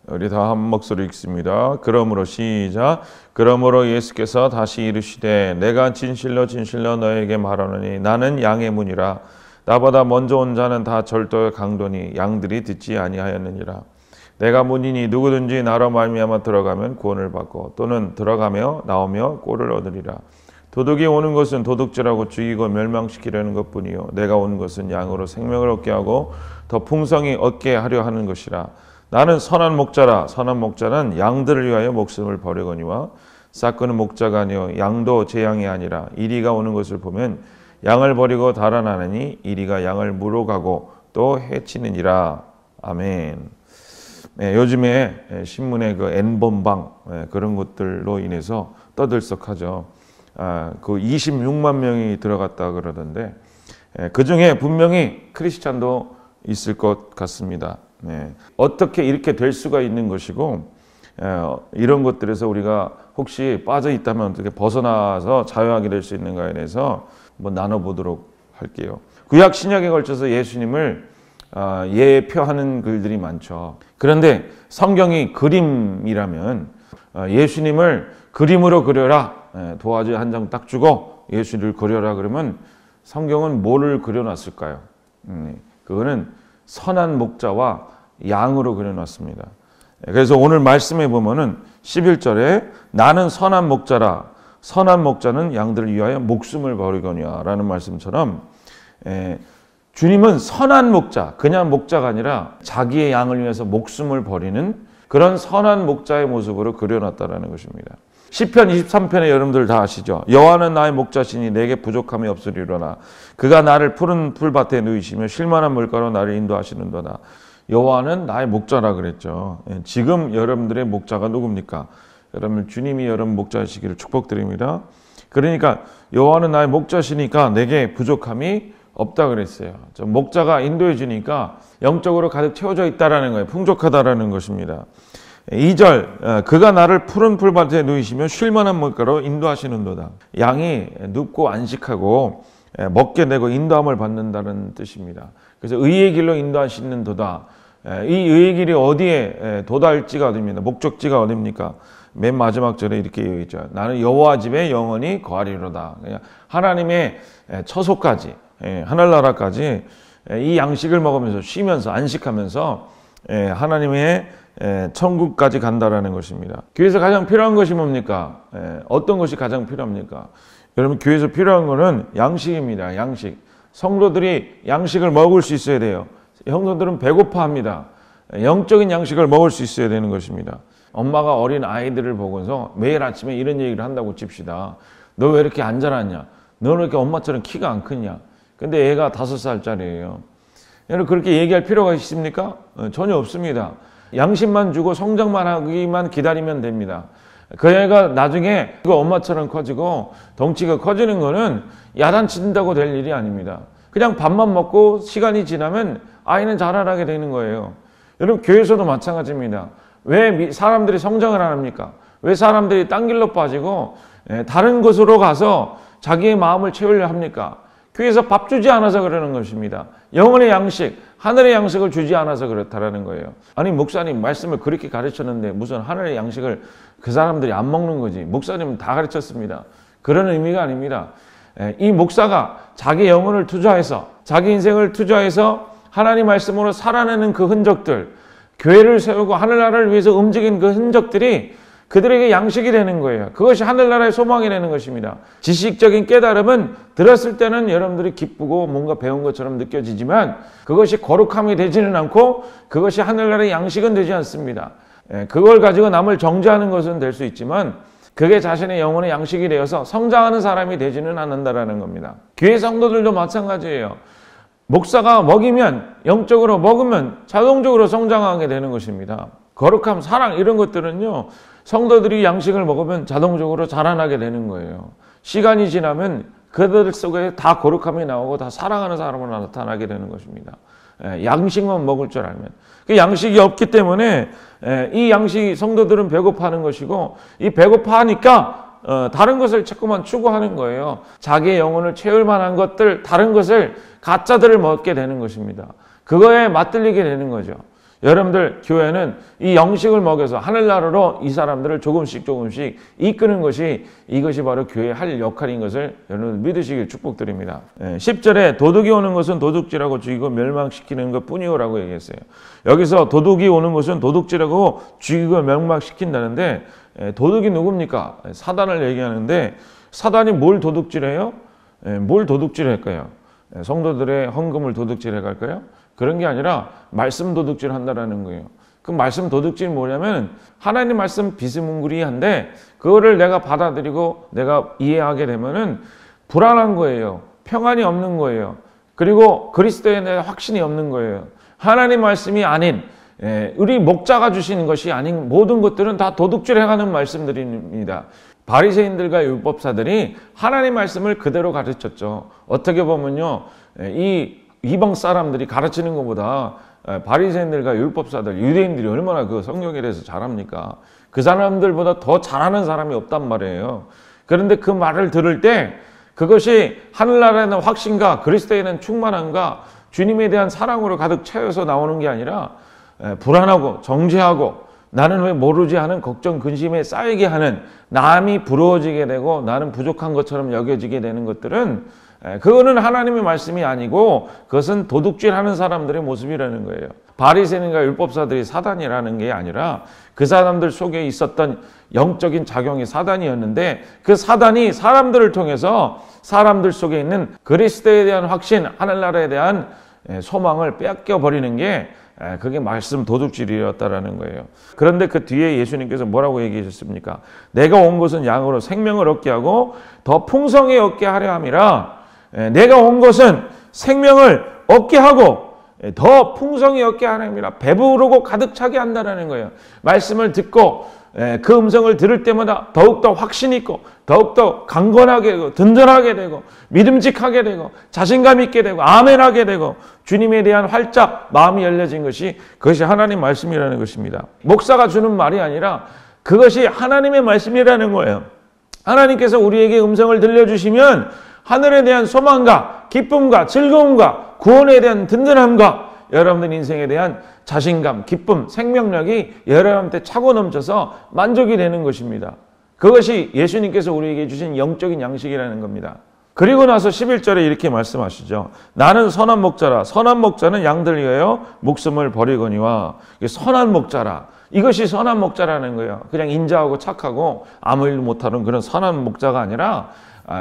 우리 다 한 목소리 읽습니다. 그러므로 시작. 그러므로 예수께서 다시 이르시되 내가 진실로 진실로 너에게 말하노니 나는 양의 문이라. 나보다 먼저 온 자는 다 절도의 강도니 양들이 듣지 아니하였느니라. 내가 문이니 누구든지 나로 말미암아 들어가면 구원을 받고 또는 들어가며 나오며 꼴을 얻으리라. 도둑이 오는 것은 도둑질하고 죽이고 멸망시키려는 것뿐이요 내가 온 것은 양으로 생명을 얻게 하고 더 풍성히 얻게 하려 하는 것이라. 나는 선한 목자라. 선한 목자는 양들을 위하여 목숨을 버리거니와 싹그는 목자가 아니요 양도 제 양이 아니라. 이리가 오는 것을 보면 양을 버리고 달아나느니 이리가 양을 물어가고 또 해치느니라. 아멘. 요즘에 신문에 그 N번방 그런 것들로 인해서 떠들썩하죠. 그 26만 명이 들어갔다 그러던데 그 중에 분명히 크리스찬도 있을 것 같습니다. 어떻게 이렇게 될 수가 있는 것이고 이런 것들에서 우리가 혹시 빠져 있다면 어떻게 벗어나서 자유하게 될 수 있는가에 대해서 한번 나눠보도록 할게요. 구약 신약에 걸쳐서 예수님을 예표하는 글들이 많죠. 그런데 성경이 그림이라면 예수님을 그림으로 그려라. 도화지 한 장 딱 주고 예수를 그려라 그러면 성경은 뭐를 그려놨을까요? 그거는 선한 목자와 양으로 그려놨습니다. 그래서 오늘 말씀에 보면은 11절에 나는 선한 목자라. 선한 목자는 양들을 위하여 목숨을 버리거니와 라는 말씀처럼 주님은 선한 목자, 그냥 목자가 아니라 자기의 양을 위해서 목숨을 버리는 그런 선한 목자의 모습으로 그려놨다는 것입니다. 시편 23편에 여러분들 다 아시죠? 여호와는 나의 목자시니 내게 부족함이 없으리로나. 그가 나를 푸른 풀밭에 누이시며 쉴만한 물가로 나를 인도하시는도다. 여호와는 나의 목자라 그랬죠. 지금 여러분들의 목자가 누굽니까? 여러분 주님이 여러분 목자시기를 축복드립니다. 그러니까 여호와는 나의 목자시니까 내게 부족함이 없다 그랬어요. 목자가 인도해 주니까 영적으로 가득 채워져 있다라는 거예요. 풍족하다라는 것입니다. 2절 그가 나를 푸른 풀밭에 누이시며 쉴만한 물가로 인도하시는도다. 양이 눕고 안식하고 먹게 되고 인도함을 받는다는 뜻입니다. 그래서 의의 길로 인도하시는도다. 이 의의 길이 어디에 도달지가 어디입니까? 목적지가 어디입니까? 맨 마지막 절에 이렇게 얘기했죠. 나는 여호와 집에 영원히 거하리로다. 하나님의 처소까지 하늘나라까지 이 양식을 먹으면서 쉬면서 안식하면서 하나님의 천국까지 간다라는 것입니다. 교회에서 가장 필요한 것이 뭡니까? 어떤 것이 가장 필요합니까? 여러분 교회에서 필요한 것은 양식입니다. 양식. 성도들이 양식을 먹을 수 있어야 돼요. 성도들은 배고파합니다. 영적인 양식을 먹을 수 있어야 되는 것입니다. 엄마가 어린 아이들을 보고서 매일 아침에 이런 얘기를 한다고 칩시다. 너 왜 이렇게 안 자랐냐? 너는 왜 이렇게 엄마처럼 키가 안 크냐? 근데 애가 5살짜리예요. 여러분 그렇게 얘기할 필요가 있습니까? 전혀 없습니다. 양식만 주고 성장만 하기만 기다리면 됩니다. 그 애가 나중에 그 엄마처럼 커지고 덩치가 커지는 거는 야단친다고 될 일이 아닙니다. 그냥 밥만 먹고 시간이 지나면 아이는 자라나게 되는 거예요. 여러분 교회에서도 마찬가지입니다. 왜 사람들이 성장을 안 합니까? 왜 사람들이 딴 길로 빠지고 다른 곳으로 가서 자기의 마음을 채우려 합니까? 교회에서 밥 주지 않아서 그러는 것입니다. 영혼의 양식, 하늘의 양식을 주지 않아서 그렇다라는 거예요. 아니 목사님 말씀을 그렇게 가르쳤는데 무슨 하늘의 양식을 그 사람들이 안 먹는 거지. 목사님은 다 가르쳤습니다. 그런 의미가 아닙니다. 이 목사가 자기 영혼을 투자해서 자기 인생을 투자해서 하나님 말씀으로 살아내는 그 흔적들, 교회를 세우고 하늘나라를 위해서 움직인 그 흔적들이 그들에게 양식이 되는 거예요. 그것이 하늘나라의 소망이 되는 것입니다. 지식적인 깨달음은 들었을 때는 여러분들이 기쁘고 뭔가 배운 것처럼 느껴지지만 그것이 거룩함이 되지는 않고 그것이 하늘나라의 양식은 되지 않습니다. 그걸 가지고 남을 정죄하는 것은 될 수 있지만 그게 자신의 영혼의 양식이 되어서 성장하는 사람이 되지는 않는다라는 겁니다. 교회 성도들도 마찬가지예요. 목사가 먹이면, 영적으로 먹으면 자동적으로 성장하게 되는 것입니다. 거룩함, 사랑 이런 것들은요. 성도들이 양식을 먹으면 자동적으로 자라나게 되는 거예요. 시간이 지나면 그들 속에 다 거룩함이 나오고 다 사랑하는 사람으로 나타나게 되는 것입니다. 양식만 먹을 줄 알면. 그 양식이 없기 때문에 이 양식이 성도들은 배고파하는 것이고 이 배고파하니까 다른 것을 자꾸만 추구하는 거예요. 자기의 영혼을 채울 만한 것들, 다른 것을 가짜들을 먹게 되는 것입니다. 그거에 맞들리게 되는 거죠. 여러분들 교회는 이 영식을 먹여서 하늘나라로 이 사람들을 조금씩 이끄는 것이 이것이 바로 교회의 할 역할인 것을 여러분 믿으시길 축복드립니다. 10절에 도둑이 오는 것은 도둑질하고 죽이고 멸망시키는 것 뿐이오라고 얘기했어요. 여기서 도둑이 오는 것은 도둑질하고 죽이고 멸망시킨다는데 도둑이 누굽니까? 사단을 얘기하는데 사단이 뭘 도둑질해요? 뭘 도둑질할까요? 성도들의 헌금을 도둑질해 갈까요? 그런 게 아니라 말씀 도둑질 한다라는 거예요. 그 말씀 도둑질이 뭐냐면 하나님 말씀 비스무리한데 그거를 내가 받아들이고 내가 이해하게 되면은 불안한 거예요. 평안이 없는 거예요. 그리고 그리스도에 대한 확신이 없는 거예요. 하나님 말씀이 아닌 우리 목자가 주시는 것이 아닌 모든 것들은 다 도둑질해가는 말씀들입니다. 바리새인들과 율법사들이 하나님 말씀을 그대로 가르쳤죠. 어떻게 보면요, 이 이방 사람들이 가르치는 것보다 바리새인들과 율법사들, 유대인들이 얼마나 그 성경에 대해서 잘합니까? 그 사람들보다 더 잘하는 사람이 없단 말이에요. 그런데 그 말을 들을 때 그것이 하늘나라에 대한 확신과 그리스도에 대한 충만함과 주님에 대한 사랑으로 가득 채워서 나오는 게 아니라 불안하고 정죄하고 나는 왜 모르지 하는 걱정, 근심에 쌓이게 하는 남이 부러워지게 되고 나는 부족한 것처럼 여겨지게 되는 것들은 그거는 하나님의 말씀이 아니고 그것은 도둑질하는 사람들의 모습이라는 거예요. 바리새인과 율법사들이 사단이라는 게 아니라 그 사람들 속에 있었던 영적인 작용이 사단이었는데 그 사단이 사람들을 통해서 사람들 속에 있는 그리스도에 대한 확신, 하늘나라에 대한 소망을 뺏겨버리는 게 그게 말씀 도둑질이었다라는 거예요. 그런데 그 뒤에 예수님께서 뭐라고 얘기하셨습니까? 내가 온 것은 양으로 생명을 얻게 하고 더 풍성히 얻게 하려 함이라. 내가 온 것은 생명을 얻게 하고 더 풍성히 얻게 하려 함이라. 배부르고 가득 차게 한다라는 거예요. 말씀을 듣고 그 음성을 들을 때마다 더욱더 확신 있고 더욱더 강건하게 되고 든든하게 되고 믿음직하게 되고 자신감 있게 되고 아멘하게 되고 주님에 대한 활짝 마음이 열려진 것이 그것이 하나님 말씀이라는 것입니다. 목사가 주는 말이 아니라 그것이 하나님의 말씀이라는 거예요. 하나님께서 우리에게 음성을 들려주시면 하늘에 대한 소망과 기쁨과 즐거움과 구원에 대한 든든함과 여러분들 인생에 대한 자신감, 기쁨, 생명력이 여러분한테 차고 넘쳐서 만족이 되는 것입니다. 그것이 예수님께서 우리에게 주신 영적인 양식이라는 겁니다. 그리고 나서 11절에 이렇게 말씀하시죠. 나는 선한 목자라. 선한 목자는 양들 위하여 목숨을 버리거니와. 선한 목자라. 이것이 선한 목자라는 거예요. 그냥 인자하고 착하고 아무 일도 못하는 그런 선한 목자가 아니라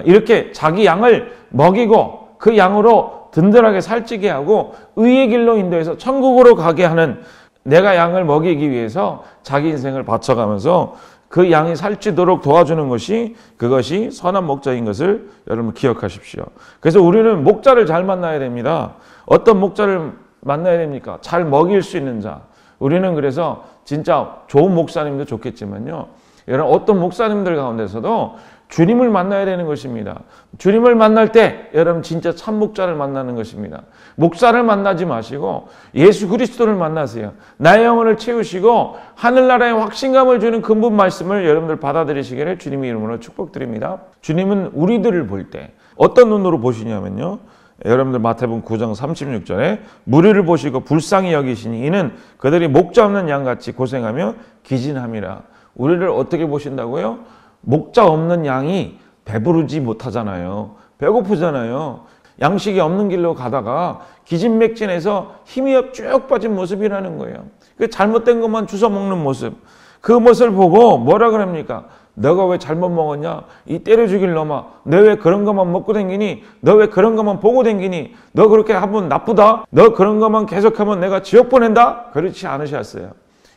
이렇게 자기 양을 먹이고 그 양으로 든든하게 살찌게 하고 의의 길로 인도해서 천국으로 가게 하는, 내가 양을 먹이기 위해서 자기 인생을 바쳐가면서 그 양이 살찌도록 도와주는 것이 그것이 선한 목자인 것을 여러분 기억하십시오. 그래서 우리는 목자를 잘 만나야 됩니다. 어떤 목자를 만나야 됩니까? 잘 먹일 수 있는 자. 우리는 그래서 진짜 좋은 목사님도 좋겠지만요, 여러분 어떤 목사님들 가운데서도 주님을 만나야 되는 것입니다. 주님을 만날 때 여러분 진짜 참 목자를 만나는 것입니다. 목사를 만나지 마시고 예수 그리스도를 만나세요. 나의 영혼을 채우시고 하늘나라의 확신감을 주는 근본 말씀을 여러분들 받아들이시기를 주님의 이름으로 축복드립니다. 주님은 우리들을 볼 때 어떤 눈으로 보시냐면요, 여러분들 마태복음 9장 36절에 무리를 보시고 불쌍히 여기시니 이는 그들이 목자 없는 양같이 고생하며 기진함이라. 우리를 어떻게 보신다고요? 목자 없는 양이 배부르지 못하잖아요. 배고프잖아요. 양식이 없는 길로 가다가 기진맥진해서 힘이 쭉 빠진 모습이라는 거예요. 그 잘못된 것만 주워 먹는 모습. 그 모습을 보고 뭐라 그럽니까? 너가 왜 잘못 먹었냐? 이 때려 죽일 놈아. 너 왜 그런 것만 먹고 댕기니? 너 왜 그런 것만 보고 댕기니? 너 그렇게 하면 나쁘다? 너 그런 것만 계속하면 내가 지옥 보낸다? 그렇지 않으셨어요.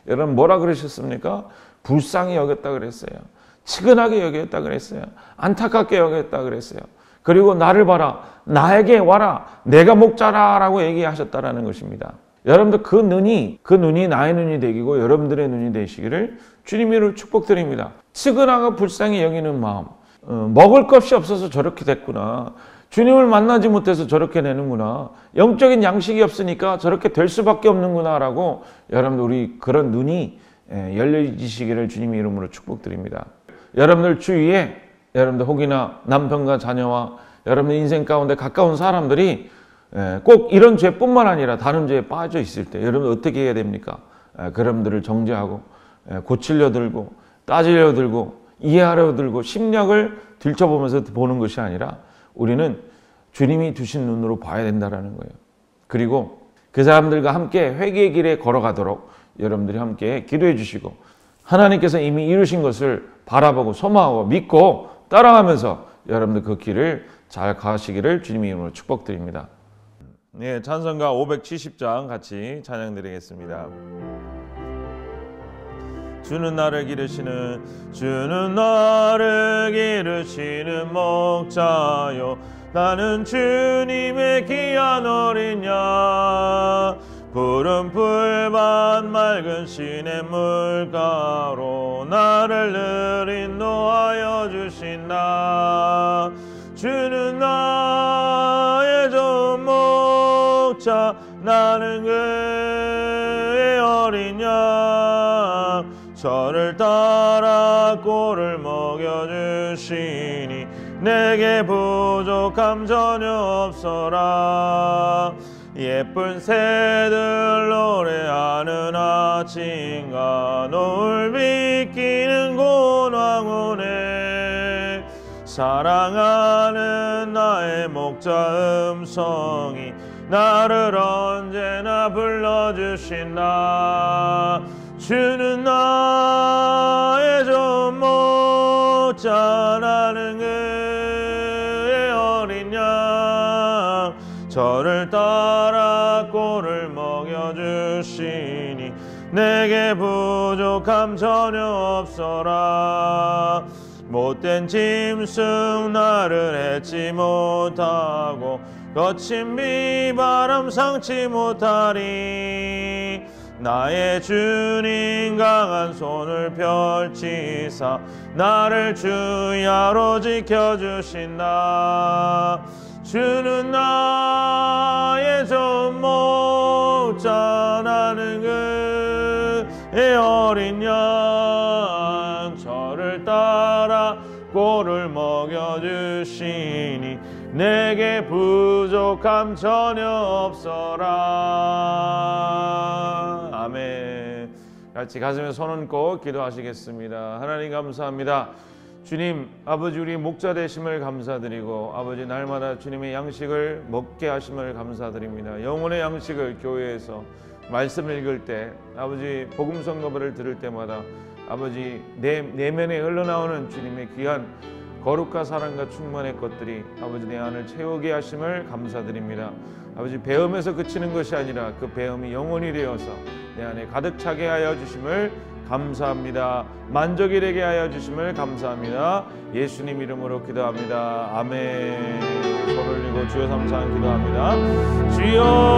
여러분 뭐라 그러셨습니까? 불쌍히 여겼다 그랬어요. 치근하게 여겼다 그랬어요. 안타깝게 여겼다 그랬어요. 그리고 나를 봐라. 나에게 와라. 내가 목자라 라고 얘기하셨다라는 것입니다. 여러분들 그 눈이 나의 눈이 되기고 여러분들의 눈이 되시기를 주님으로 축복드립니다. 치근하고 불쌍히 여기는 마음. 먹을 것이 없어서 저렇게 됐구나. 주님을 만나지 못해서 저렇게 되는구나. 영적인 양식이 없으니까 저렇게 될 수밖에 없는구나 라고 여러분들 우리 그런 눈이 열려지시기를 주님의 이름으로 축복드립니다. 여러분들 주위에 여러분들 혹이나 남편과 자녀와 여러분들 인생 가운데 가까운 사람들이 꼭 이런 죄뿐만 아니라 다른 죄에 빠져 있을 때 여러분 어떻게 해야 됩니까? 그럼들을 정죄하고 고치려 들고 따지려 들고 이해하려 들고 심령을 들춰보면서 보는 것이 아니라 우리는 주님이 두신 눈으로 봐야 된다는 거예요. 그리고 그 사람들과 함께 회개의 길에 걸어가도록 여러분들이 함께 기도해 주시고 하나님께서 이미 이루신 것을 바라보고 소망하고 믿고 따라가면서 여러분들 그 길을 잘 가시기를 주님의 이름으로 축복드립니다. 네, 찬송가 570장 같이 찬양 드리겠습니다. 주는 나를 기르시는 목자요 나는 주님의 귀한 어린 양 푸른 풀밭 맑은 시냇물가로 나를 늘 인도하여 주신다. 주는 나의 좋은 목자 나는 그의 어린 양 저를 따라 꼴을 먹여주시니 내게 부족함 전혀 없어라. 예쁜 새들 노래하는 아침과 노을 비키는 고운 황혼에 사랑하는 나의 목자 음성이 나를 언제나 불러주신다. 주는 나의 좋은 목자 나는 그의 어린 양 저를 따라 꼴을 먹여주시니 내게 부족함 전혀 없어라. 못된 짐승 나를 해치 못하고 거친 비바람 상치 못하리. 나의 주님 강한 손을 펼치사 나를 주야로 지켜주신다. 주는 나의 좋은 목자 나는 그의 어린 양 저를 따라 꼴을 먹여주시니 내게 부족함 전혀 없어라. 아멘. 같이 가슴에 손 얹고 기도하시겠습니다. 하나님 감사합니다. 주님 아버지 우리 목자 되심을 감사드리고 아버지 날마다 주님의 양식을 먹게 하심을 감사드립니다. 영혼의 양식을 교회에서 말씀 읽을 때 아버지 복음 선거를 들을 때마다 아버지 내면에 흘러나오는 주님의 귀한 거룩과 사랑과 충만의 것들이 아버지 내 안을 채우게 하심을 감사드립니다. 아버지 배움에서 그치는 것이 아니라 그 배움이 영혼이 되어서 내 안에 가득 차게 하여 주심을 감사합니다. 만족이 되게 하여 주심을 감사합니다. 예수님 이름으로 기도합니다. 아멘. 손을 올리고 주여 삼창 기도합니다. 주여